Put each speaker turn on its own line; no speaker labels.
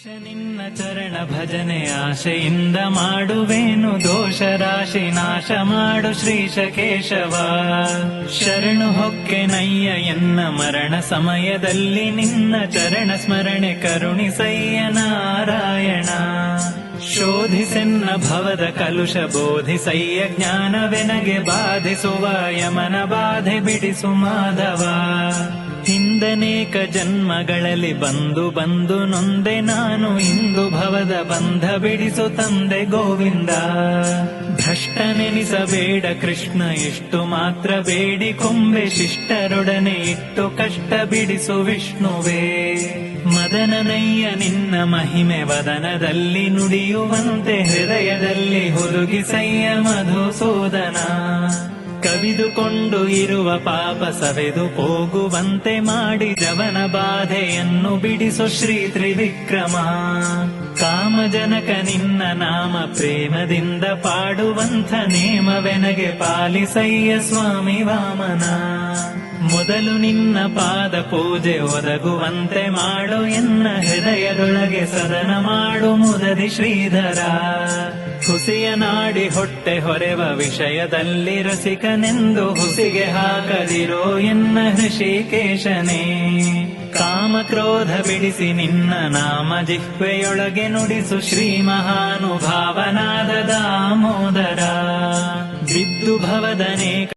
ನಿನ್ನ ಚರಣ ಭಜನೆ ಆಶೆಯಿಂದ ಮಾಡುವೇನು ದೋಷ ರಾಶಿ ನಾಶ ಮಾಡು ಶ್ರೀಶ ಕೇಶವ. ಶರಣು ಹೊಕ್ಕೆನಯ್ಯ ಎನ್ನ ಮರಣ ಸಮಯದಲ್ಲಿ ನಿನ್ನ ಚರಣ ಸ್ಮರಣೆ ಕರುಣಿಸಯ್ಯ ನಾರಾಯಣ. ಶೋಧಿಸೆನ್ನ ಭವದ ಕಲುಷ ಬೋಧಿಸಯ್ಯ ಜ್ಞಾನವೆನಗೆ ಬಾಧಿಸುವ ಯಮನ ಬಾಧೆ ಬಿಡಿಸು ಮಾಧವ. ಹಿಂದನೇಕ ಜನ್ಮಗಳಲ್ಲಿ ಬಂದು ಬಂದು ನೊಂದೆ ನಾನು ಇಂದು ಭವದ ಬಂಧ ಬಿಡಿಸು ತಂದೆ ಗೋವಿಂದ. ಭ್ರಷ್ಟನೆನಿಸಬೇಡ ಕೃಷ್ಣ ಇಷ್ಟು ಮಾತ್ರ ಬೇಡಿಕೊಂಬೆ ಶಿಷ್ಟರೊಡನೆ ಇಟ್ಟು ಕಷ್ಟ ಬಿಡಿಸು ವಿಷ್ಣುವೇ. ಮದನನಯ್ಯ ನಿನ್ನ ಮಹಿಮೆ ವದನದಲ್ಲಿ ನುಡಿಯುವಂತೆ ಹೃದಯದಲ್ಲಿ ಹುದುಗಿಸಯ್ಯ ಮಧುಸೂದನ. ಕವಿದುಕೊಂಡು ಇರುವ ಪಾಪ ಸವೆದು ಹೋಗುವಂತೆ ಮಾಡಿ ಜವನ ಬಾಧೆಯನ್ನು ಬಿಡಿಸು ಶ್ರೀ ತ್ರಿವಿಕ್ರಮ. ಕಾಮಜನಕ ನಿನ್ನ ನಾಮ ಪ್ರೇಮದಿಂದ ಪಾಡುವಂಥ ನೇಮವೆನಗೆ ಪಾಲಿಸಯ್ಯ ಸ್ವಾಮಿ ವಾಮನ. ಮೊದಲು ನಿನ್ನ ಪಾದ ಪೂಜೆ ಒದಗುವಂತೆ ಮಾಡು ಎನ್ನ ಹೃದಯದೊಳಗೆ ಸದನ ಮಾಡು ಮುದದಿ ಶ್ರೀಧರ. ಹುಸಿಯ ನಾಡಿ ಹೊಟ್ಟೆ ಹೊರೆವ ವಿಷಯದಲ್ಲಿ ರಸಿಕನೆಂದು ಹುಸಿಗೆ ಹಾಕದಿರೋ ಎನ್ನ ಹೃಷಿಕೇಶನೇ. ಕಾಮ ಕ್ರೋಧ ಬಿಡಿಸಿ ನಿನ್ನ ನಾಮ ಜಿಹ್ವೆಯೊಳಗೆ ನುಡಿಸು ಶ್ರೀ ಮಹಾನುಭಾವನಾದ ದಾಮೋದರ. ಬಿದ್ದು ಭವದನೇಕ